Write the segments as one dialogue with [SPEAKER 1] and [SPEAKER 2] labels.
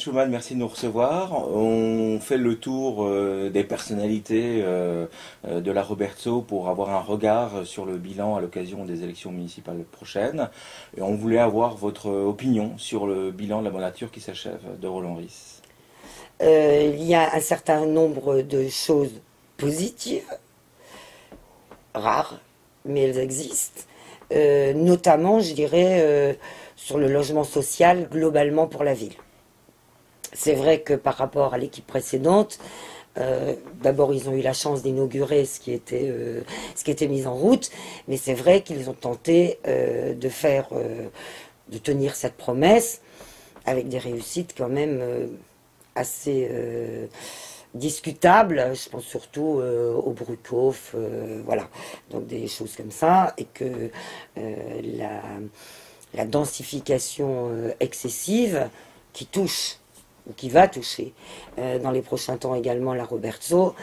[SPEAKER 1] Schumann, merci de nous recevoir. On fait le tour des personnalités de la Robertso pour avoir un regard sur le bilan à l'occasion des élections municipales prochaines. Et on voulait avoir votre opinion sur le bilan de la mandature qui s'achève de Roland Ris.
[SPEAKER 2] Il y a un certain nombre de choses positives, rares, mais elles existent. Notamment, je dirais, sur le logement social globalement pour la ville. C'est vrai que par rapport à l'équipe précédente, d'abord ils ont eu la chance d'inaugurer ce qui était mis en route, mais c'est vrai qu'ils ont tenté de tenir cette promesse avec des réussites quand même assez discutables. Je pense surtout au Bruckhof, voilà, donc des choses comme ça, et que la densification excessive qui touche ou qui va toucher dans les prochains temps également la Robertso,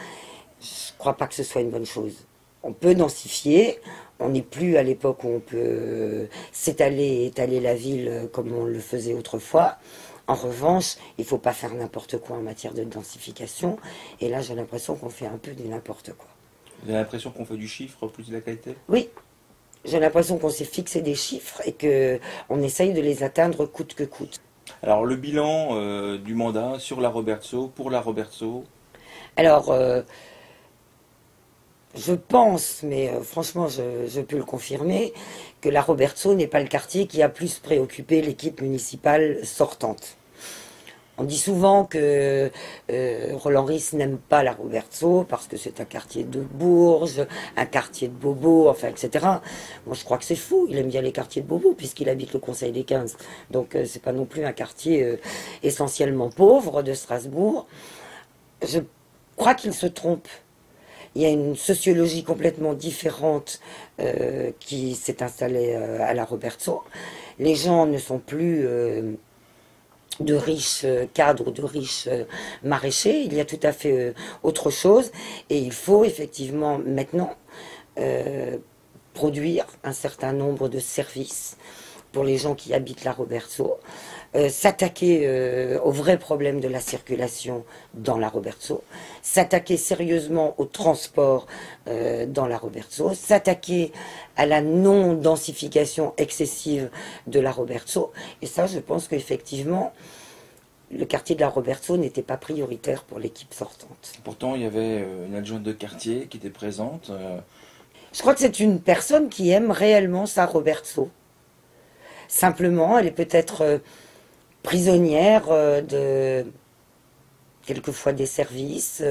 [SPEAKER 2] je ne crois pas que ce soit une bonne chose. On peut densifier, on n'est plus à l'époque où on peut s'étaler et étaler la ville comme on le faisait autrefois. En revanche, il ne faut pas faire n'importe quoi en matière de densification, et là j'ai l'impression qu'on fait un peu du n'importe quoi.
[SPEAKER 1] Vous avez l'impression qu'on fait du chiffre plus de la qualité?
[SPEAKER 2] Oui, j'ai l'impression qu'on s'est fixé des chiffres et qu'on essaye de les atteindre coûte que coûte.
[SPEAKER 1] Alors le bilan du mandat sur la Robertso, pour la Robertso.
[SPEAKER 2] Alors, je pense, mais franchement je peux le confirmer, que la Robertso n'est pas le quartier qui a plus préoccupé l'équipe municipale sortante. On dit souvent que Roland Ris n'aime pas la Robertso parce que c'est un quartier de Bourges, un quartier de bobos, enfin, etc. Moi, je crois que c'est fou. Il aime bien les quartiers de bobos puisqu'il habite le Conseil des 15. Donc, c'est pas non plus un quartier essentiellement pauvre de Strasbourg. Je crois qu'il se trompe. Il y a une sociologie complètement différente qui s'est installée à la Robertso. Les gens ne sont plus de riches cadres, de riches maraîchers. Il y a tout à fait autre chose. Et il faut effectivement maintenant produire un certain nombre de services pour les gens qui habitent la Robertso. S'attaquer au vrai problème de la circulation dans la Robertso, s'attaquer sérieusement au transport dans la Robertso, s'attaquer à la non-densification excessive de la Robertso. Et ça, je pense qu'effectivement, le quartier de la Robertso n'était pas prioritaire pour l'équipe sortante.
[SPEAKER 1] Pourtant, il y avait une adjointe de quartier qui était présente.
[SPEAKER 2] Je crois que c'est une personne qui aime réellement sa Robertso. Simplement, elle est peut-être prisonnière quelquefois des services,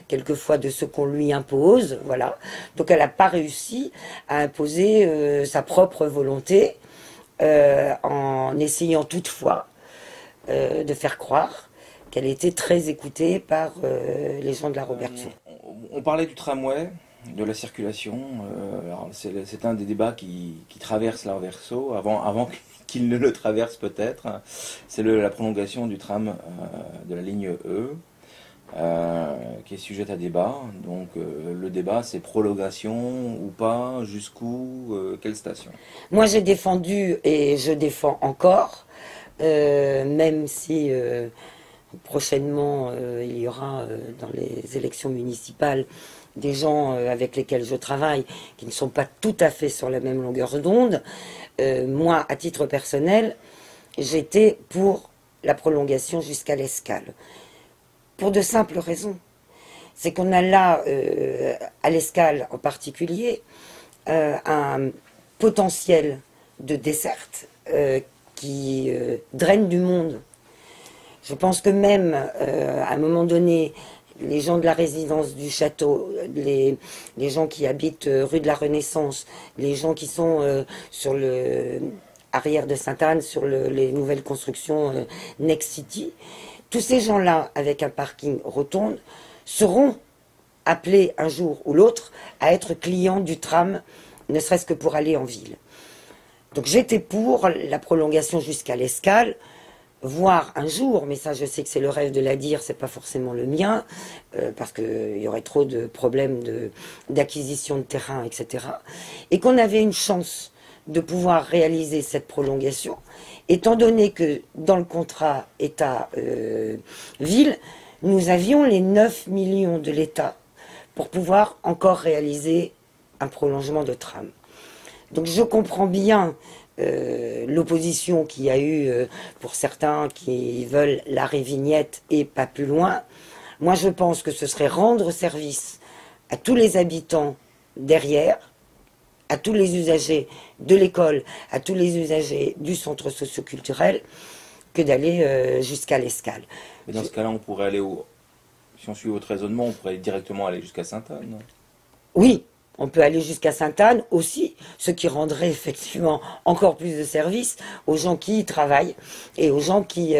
[SPEAKER 2] quelquefois de ce qu'on lui impose, voilà. Donc elle n'a pas réussi à imposer sa propre volonté en essayant toutefois de faire croire qu'elle était très écoutée par les gens de la Robertso.
[SPEAKER 1] On parlait du tramway, de la circulation. C'est un des débats qui traverse la Robertso avant qu'il ne le traverse peut-être. C'est la prolongation du tram de la ligne E qui est sujette à débat. Donc le débat, c'est prolongation ou pas, jusqu'où, quelle station?
[SPEAKER 2] Moi j'ai défendu et je défends encore, même si prochainement il y aura dans les élections municipales des gens avec lesquels je travaille qui ne sont pas tout à fait sur la même longueur d'onde. Moi, à titre personnel, j'étais pour la prolongation jusqu'à l'Escale. Pour de simples raisons. C'est qu'on a là, à l'Escale en particulier, un potentiel de desserte qui draine du monde. Je pense que même, à un moment donné, les gens de la résidence du château, les gens qui habitent rue de la Renaissance, les gens qui sont sur le arrière de Sainte-Anne, sur les nouvelles constructions Next City, tous ces gens-là, avec un parking rotonde, seront appelés un jour ou l'autre à être clients du tram, ne serait-ce que pour aller en ville. Donc j'étais pour la prolongation jusqu'à l'Escale, voire un jour, mais ça je sais que c'est le rêve de la dire, c'est pas forcément le mien, parce qu'il y aurait trop de problèmes d'acquisition de terrain, etc. Et qu'on avait une chance de pouvoir réaliser cette prolongation, étant donné que dans le contrat État-Ville, nous avions les 9 millions de l'État pour pouvoir encore réaliser un prolongement de tram. Donc je comprends bien l'opposition qu'il y a eu pour certains qui veulent l'arrêt vignette et pas plus loin. Moi je pense que ce serait rendre service à tous les habitants derrière, à tous les usagers de l'école, à tous les usagers du centre socioculturel, que d'aller jusqu'à l'Escale.
[SPEAKER 1] Mais dans ce cas-là, on pourrait aller si on suit votre raisonnement, on pourrait directement aller jusqu'à Sainte-Anne, non?
[SPEAKER 2] Oui, on peut aller jusqu'à Sainte-Anne aussi, ce qui rendrait effectivement encore plus de service aux gens qui y travaillent et aux gens qui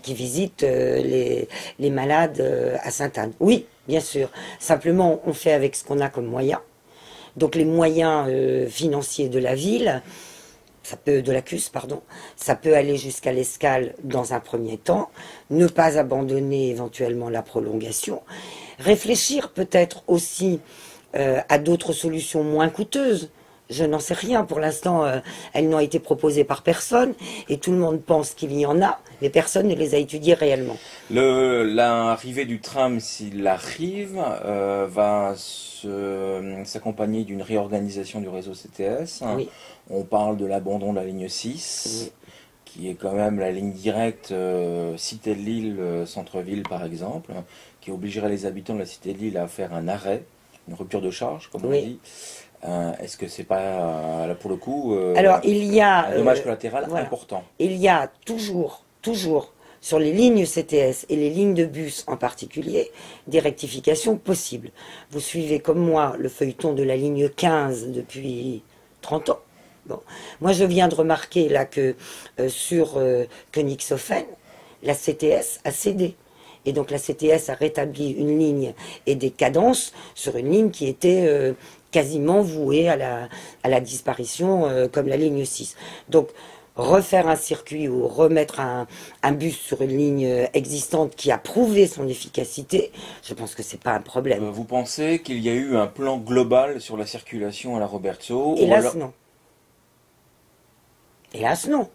[SPEAKER 2] visitent les malades à Sainte-Anne. Oui, bien sûr. Simplement, on fait avec ce qu'on a comme moyens. Donc les moyens financiers de la ville, de la CUS, pardon, ça peut aller jusqu'à l'Escale dans un premier temps, ne pas abandonner éventuellement la prolongation, réfléchir peut-être aussi à d'autres solutions moins coûteuses. Je n'en sais rien. Pour l'instant, elles n'ont été proposées par personne et tout le monde pense qu'il y en a, mais personne ne les a étudiées réellement.
[SPEAKER 1] L'arrivée du tram, s'il arrive, va s'accompagner d'une réorganisation du réseau CTS.
[SPEAKER 2] Oui.
[SPEAKER 1] On parle de l'abandon de la ligne 6,
[SPEAKER 2] Oui.
[SPEAKER 1] qui est quand même la ligne directe Cité de Lille, centre-ville par exemple, qui obligerait les habitants de la Cité de Lille à faire un arrêt, une rupture de charge, comme on dit. Est-ce que c'est pas, là pour le coup,
[SPEAKER 2] alors, il y a,
[SPEAKER 1] un dommage collatéral
[SPEAKER 2] voilà.
[SPEAKER 1] important?
[SPEAKER 2] Il y a toujours, sur les lignes CTS et les lignes de bus en particulier, des rectifications possibles. Vous suivez comme moi le feuilleton de la ligne 15 depuis 30 ans. Bon. Moi, je viens de remarquer là que sur Königshofen, la CTS a cédé. Et donc la CTS a rétabli une ligne et des cadences sur une ligne qui était quasiment vouée à la disparition comme la ligne 6. Donc refaire un circuit ou remettre un bus sur une ligne existante qui a prouvé son efficacité, je pense que c'est pas un problème.
[SPEAKER 1] Vous pensez qu'il y a eu un plan global sur la circulation à la Roberto?
[SPEAKER 2] Hélas, non. Hélas, non.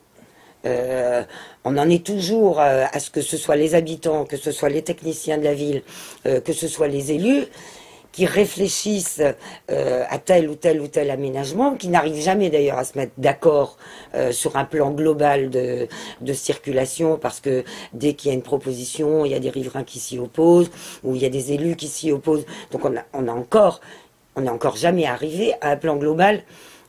[SPEAKER 2] On en est toujours à ce que ce soit les habitants, que ce soit les techniciens de la ville, que ce soit les élus, qui réfléchissent à tel ou tel aménagement, qui n'arrivent jamais d'ailleurs à se mettre d'accord sur un plan global de circulation, parce que dès qu'il y a une proposition, il y a des riverains qui s'y opposent, ou il y a des élus qui s'y opposent. Donc on n'est encore jamais arrivé à un plan global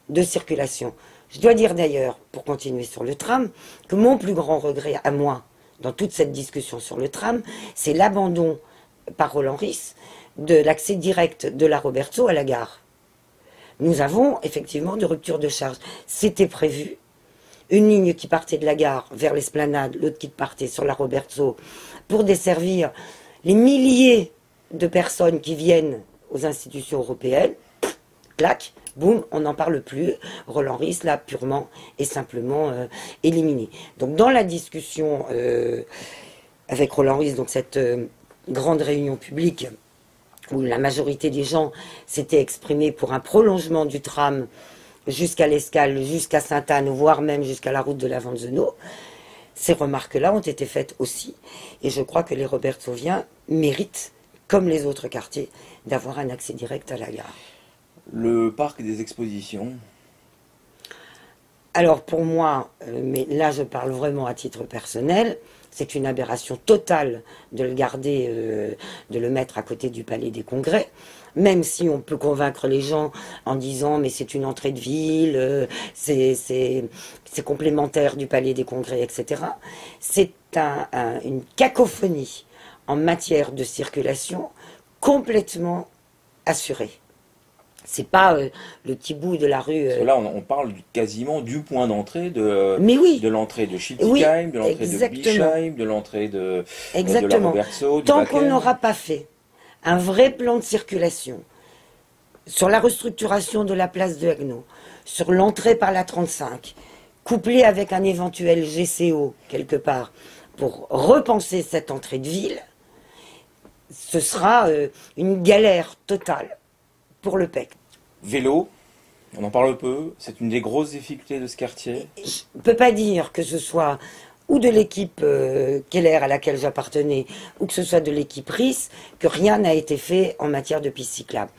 [SPEAKER 2] de circulation. Je dois dire d'ailleurs, pour continuer sur le tram, que mon plus grand regret à moi, dans toute cette discussion sur le tram, c'est l'abandon par Roland Ris de l'accès direct de la Roberto à la gare. Nous avons effectivement de rupture de charge. C'était prévu. Une ligne qui partait de la gare vers l'Esplanade, l'autre qui partait sur la Roberto, pour desservir les milliers de personnes qui viennent aux institutions européennes. Clac, boum, on n'en parle plus. Roland Ris l'a purement et simplement éliminé. Donc dans la discussion avec Roland Ris, donc cette grande réunion publique où la majorité des gens s'étaient exprimés pour un prolongement du tram jusqu'à l'Escale, jusqu'à Sainte-Anne, voire même jusqu'à la route de la Vanzeno, ces remarques-là ont été faites aussi. Et je crois que les Robertsoviens méritent, comme les autres quartiers, d'avoir un accès direct à la gare.
[SPEAKER 1] Le parc des expositions.
[SPEAKER 2] Alors pour moi, mais là je parle vraiment à titre personnel, c'est une aberration totale de le garder, de le mettre à côté du Palais des Congrès, même si on peut convaincre les gens en disant mais c'est une entrée de ville, c'est complémentaire du Palais des Congrès, etc. C'est une cacophonie en matière de circulation complètement assurée. C'est pas le petit bout de la rue.
[SPEAKER 1] Parce que là, on parle quasiment du point d'entrée
[SPEAKER 2] de
[SPEAKER 1] l'entrée de Schiltigheim, de l'entrée de Bischheim, de l'entrée de la Roberto.
[SPEAKER 2] Tant qu'on n'aura pas fait un vrai plan de circulation sur la restructuration de la place de Haguenau, sur l'entrée par la 35, couplé avec un éventuel GCO quelque part, pour repenser cette entrée de ville, ce sera une galère totale pour le PEC.
[SPEAKER 1] Vélo, On en parle peu, c'est une des grosses difficultés de ce quartier.
[SPEAKER 2] Je ne peux pas dire que ce soit ou de l'équipe Keller à laquelle j'appartenais, ou que ce soit de l'équipe RIS, que rien n'a été fait en matière de piste cyclable.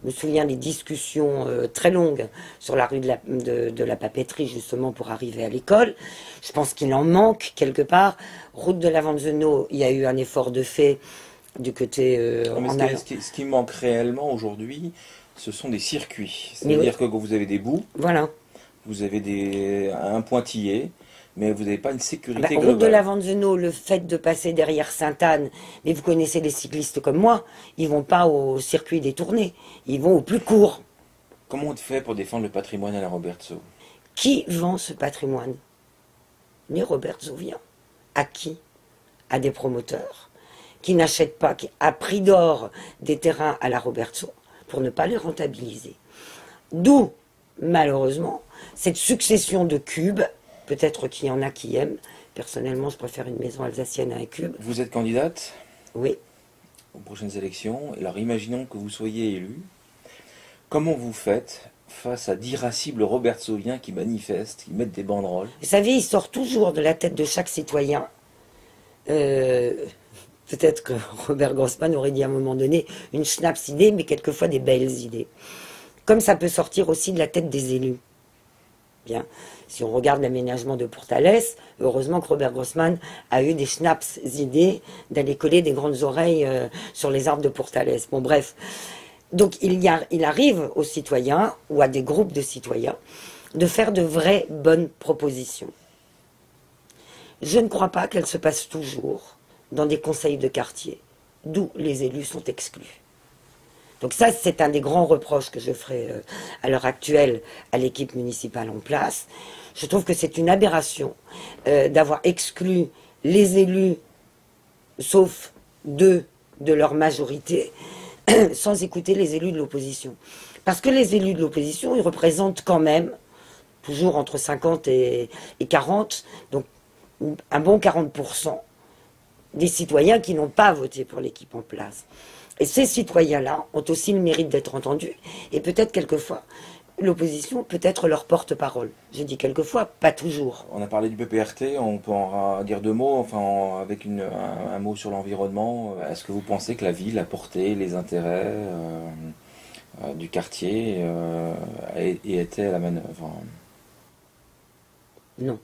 [SPEAKER 2] Je me souviens des discussions très longues sur la rue de la papeterie, justement, pour arriver à l'école. Je pense qu'il en manque quelque part. Route de la Vanzeno, il y a eu un effort de fait du côté...
[SPEAKER 1] Ce qui manque réellement aujourd'hui, ce sont des circuits. C'est-à-dire que vous avez des bouts,
[SPEAKER 2] voilà.
[SPEAKER 1] vous avez un pointillé, mais vous n'avez pas une sécurité
[SPEAKER 2] Route
[SPEAKER 1] globale.
[SPEAKER 2] de la Vanzeno, le fait de passer derrière Sainte-Anne, mais vous connaissez les cyclistes comme moi, ils vont pas au circuit détourné, ils vont au plus court.
[SPEAKER 1] Comment on fait pour défendre le patrimoine à la Robertso?
[SPEAKER 2] Qui vend ce patrimoine? Ni Robertso vient. À qui? À des promoteurs qui n'achètent pas à prix d'or des terrains à la Robertso pour ne pas les rentabiliser. D'où, malheureusement, cette succession de cubes. Peut-être qu'il y en a qui aiment. Personnellement, je préfère une maison alsacienne à un cube.
[SPEAKER 1] Vous êtes candidate?
[SPEAKER 2] Oui.
[SPEAKER 1] Aux prochaines élections. Alors imaginons que vous soyez élu. Comment vous faites face à d'irascibles Robertsoviens qui manifestent, qui mettent des banderoles?
[SPEAKER 2] Vous savez, il sort toujours de la tête de chaque citoyen. Peut-être que Robert Grossman aurait dit à un moment donné une schnapps idée, mais quelquefois des belles idées. Comme ça peut sortir aussi de la tête des élus. Bien. Si on regarde l'aménagement de Pourtalès, heureusement que Robert Grossman a eu des schnapps idées d'aller coller des grandes oreilles sur les arbres de Pourtalès. Bon, bref. Donc, il arrive aux citoyens, ou à des groupes de citoyens, de faire de vraies bonnes propositions. Je ne crois pas qu'elles se passent toujours dans des conseils de quartier, d'où les élus sont exclus. Donc ça, c'est un des grands reproches que je ferai à l'heure actuelle à l'équipe municipale en place. Je trouve que c'est une aberration d'avoir exclu les élus, sauf deux de leur majorité, sans écouter les élus de l'opposition. Parce que les élus de l'opposition, ils représentent quand même, toujours entre 50 et 40, donc un bon 40% des citoyens qui n'ont pas voté pour l'équipe en place. Et ces citoyens-là ont aussi le mérite d'être entendus. Et peut-être quelquefois, l'opposition peut être leur porte-parole. Je dis quelquefois, pas toujours.
[SPEAKER 1] On a parlé du PPRT, on peut en dire deux mots, enfin avec un mot sur l'environnement. Est-ce que vous pensez que la ville a porté les intérêts du quartier et était à la manœuvre?
[SPEAKER 2] Non.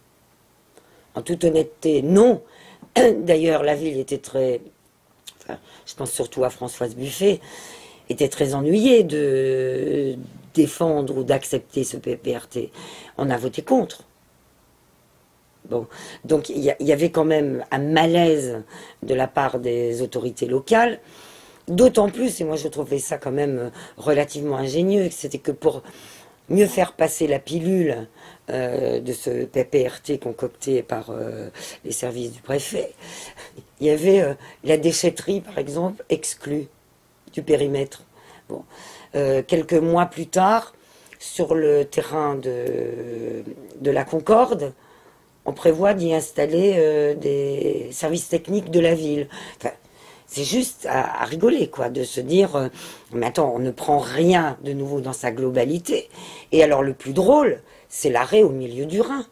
[SPEAKER 2] En toute honnêteté, non. D'ailleurs, la ville était très... Enfin, je pense surtout à Françoise Buffet, était très ennuyée de défendre ou d'accepter ce PPRT. On a voté contre. Bon, donc il y avait quand même un malaise de la part des autorités locales, d'autant plus, et moi je trouvais ça quand même relativement ingénieux, c'était que pour mieux faire passer la pilule de ce PPRT concocté par les services du préfet, il y avait la déchetterie, par exemple, exclue du périmètre. Bon. Quelques mois plus tard, sur le terrain de la Concorde, on prévoit d'y installer des services techniques de la ville. Enfin, c'est juste à rigoler, quoi, de se dire, mais attends, on ne prend rien de nouveau dans sa globalité. Et alors le plus drôle, c'est l'arrêt au milieu du Rhin.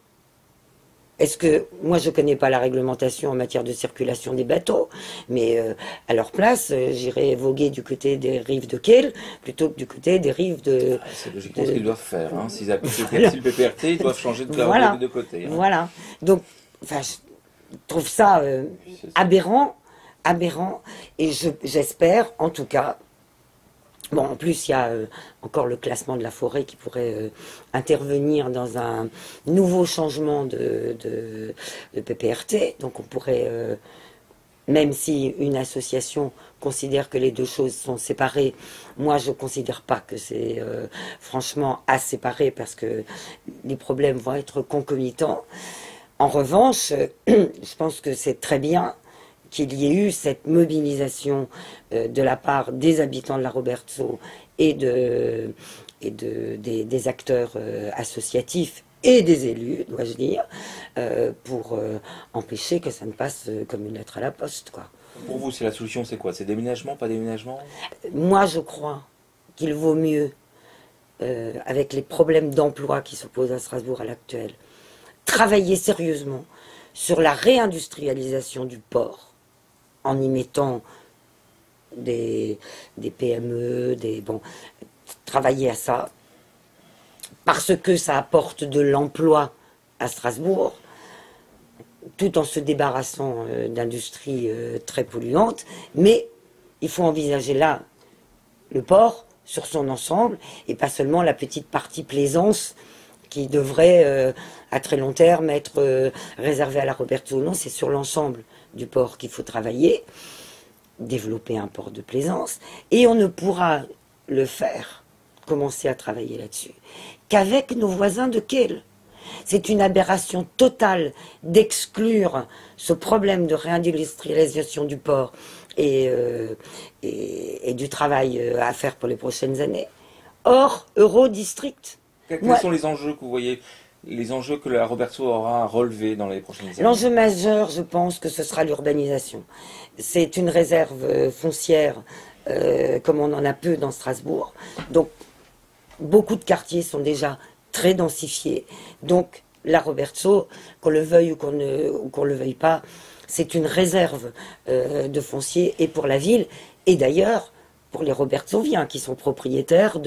[SPEAKER 2] Est-ce que, moi je ne connais pas la réglementation en matière de circulation des bateaux, mais à leur place, j'irais voguer du côté des rives de Kehl plutôt que du côté des rives de...
[SPEAKER 1] C'est logiquement ce qu'ils doivent faire. Hein. S'ils appliquent le PPRT, ils doivent changer de
[SPEAKER 2] voilà.
[SPEAKER 1] de côté. Hein.
[SPEAKER 2] Voilà. Donc, enfin, je trouve ça aberrant, et j'espère, en tout cas... Bon, en plus, il y a encore le classement de la forêt qui pourrait intervenir dans un nouveau changement de PPRT. Donc on pourrait, même si une association considère que les deux choses sont séparées, moi je ne considère pas que c'est franchement à séparer parce que les problèmes vont être concomitants. En revanche, je pense que c'est très bien qu'il y ait eu cette mobilisation de la part des habitants de la Robertso et des acteurs associatifs et des élus, dois-je dire, pour empêcher que ça ne passe comme une lettre à la poste, quoi.
[SPEAKER 1] Pour vous, c'est la solution, c'est quoi? C'est déménagement, pas déménagement?
[SPEAKER 2] Moi, je crois qu'il vaut mieux avec les problèmes d'emploi qui se posent à Strasbourg à l'actuel, travailler sérieusement sur la réindustrialisation du port, en y mettant des PME, travailler à ça, parce que ça apporte de l'emploi à Strasbourg, tout en se débarrassant d'industries très polluantes, mais il faut envisager là le port sur son ensemble, et pas seulement la petite partie plaisance qui devrait, à très long terme, être réservée à la Roberto. Non, c'est sur l'ensemble du port qu'il faut travailler, développer un port de plaisance, et on ne pourra le faire, commencer à travailler là-dessus, qu'avec nos voisins de Kehl. C'est une aberration totale d'exclure ce problème de réindustrialisation du port et du travail à faire pour les prochaines années. Hors Eurodistrict.
[SPEAKER 1] Quels sont les enjeux que vous voyez, les enjeux que la Roberto aura à relever dans les prochaines années?
[SPEAKER 2] L'enjeu majeur, je pense que ce sera l'urbanisation. C'est une réserve foncière comme on en a peu dans Strasbourg. Donc, beaucoup de quartiers sont déjà très densifiés. Donc, la Roberto, qu'on le veuille ou qu'on ne le veuille pas, c'est une réserve de foncier et pour la ville, et d'ailleurs pour les Robertsoviens qui sont propriétaires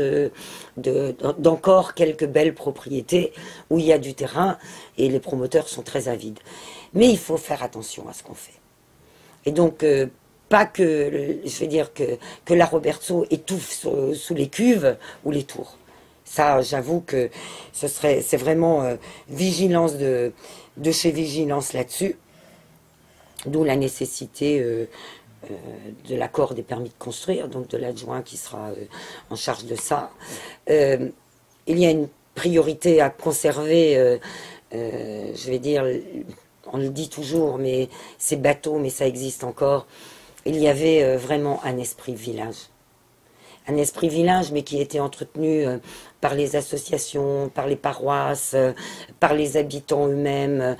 [SPEAKER 2] d'encore quelques belles propriétés où il y a du terrain et les promoteurs sont très avides. Mais il faut faire attention à ce qu'on fait. Et donc, pas que, je vais dire que la Roberto étouffe sous les cuves ou les tours. Ça, j'avoue que c'est vraiment vigilance de chez vigilance là-dessus. D'où la nécessité de l'accord des permis de construire, donc de l'adjoint qui sera en charge de ça. Il y a une priorité à conserver, je vais dire, on le dit toujours, mais c'est bateau, mais ça existe encore. Il y avait vraiment un esprit village. Un esprit village, mais qui était entretenu par les associations, par les paroisses, par les habitants eux-mêmes,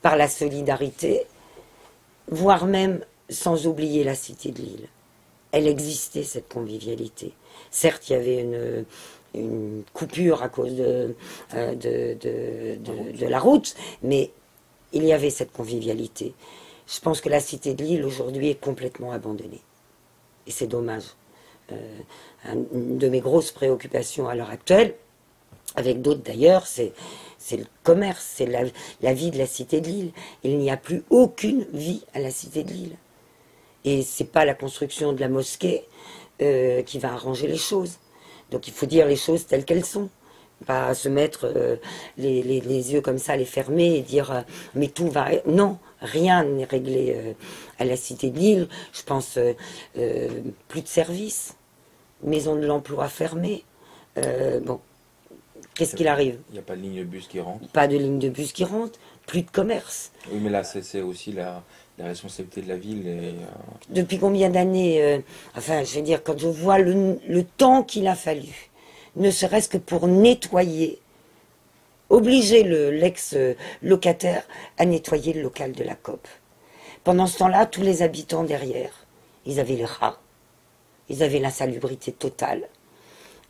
[SPEAKER 2] par la solidarité, voire même sans oublier la cité de Lille. Elle existait, cette convivialité. Certes, il y avait une coupure à cause de la route, mais il y avait cette convivialité. Je pense que la cité de Lille, aujourd'hui, est complètement abandonnée. Et c'est dommage. Une de mes grosses préoccupations à l'heure actuelle, avec d'autres d'ailleurs, c'est le commerce, c'est la vie de la cité de Lille. Il n'y a plus aucune vie à la cité de Lille. Et c'est pas la construction de la mosquée qui va arranger les choses. Donc il faut dire les choses telles qu'elles sont. Pas se mettre les yeux comme ça, les fermer et dire mais tout va... Non, rien n'est réglé à la cité de Lille. Je pense plus de services, maison de l'emploi fermée. Bon, qu'est-ce qu'il arrive?
[SPEAKER 1] Il n'y a pas de ligne de bus qui rentre.
[SPEAKER 2] Pas de ligne de bus qui rentre, plus de commerce.
[SPEAKER 1] Oui, mais là, c'est aussi la responsabilité de la ville.
[SPEAKER 2] Depuis combien d'années enfin, je veux dire, quand je vois le temps qu'il a fallu, ne serait-ce que pour nettoyer, obliger l'ex-locataire à nettoyer le local de la COP. Pendant ce temps-là, tous les habitants derrière, ils avaient les rats, ils avaient l'insalubrité totale.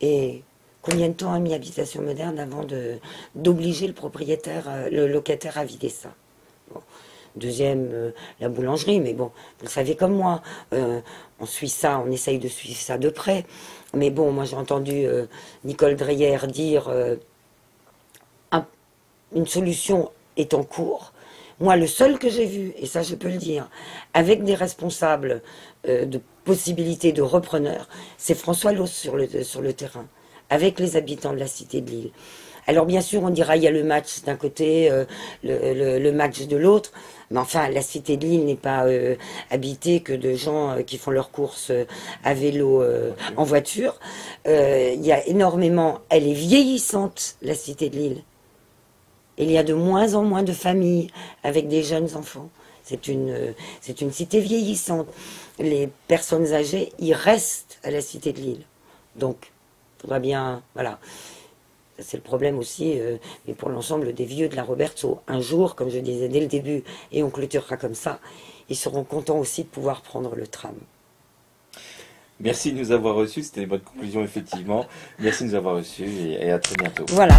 [SPEAKER 2] Et combien de temps a mis Habitation Moderne avant d'obliger le locataire à vider ça? Bon. Deuxième, la boulangerie, mais bon, vous le savez comme moi, on suit ça, on essaye de suivre ça de près. Mais bon, moi j'ai entendu Nicole Dreyer dire une solution est en cours. Moi, le seul que j'ai vu, et ça je peux le dire, avec des responsables de possibilités de repreneurs, c'est François Loos sur le terrain, avec les habitants de la cité de Lille. Alors bien sûr, on dira il y a le match d'un côté, le match de l'autre, mais enfin, la cité de Lille n'est pas habitée que de gens qui font leurs courses à vélo, en voiture. Il y a énormément, elle est vieillissante, la cité de Lille. Il y a de moins en moins de familles avec des jeunes enfants. C'est une cité vieillissante. Les personnes âgées, ils restent à la cité de Lille. Donc, il faudra bien, voilà. C'est le problème aussi, mais pour l'ensemble des vieux de la Roberto. Un jour, comme je disais dès le début, et on clôturera comme ça, ils seront contents aussi de pouvoir prendre le tram.
[SPEAKER 1] Merci de nous avoir reçus, c'était une bonne conclusion effectivement. Merci de nous avoir reçus et à très bientôt.
[SPEAKER 2] Voilà.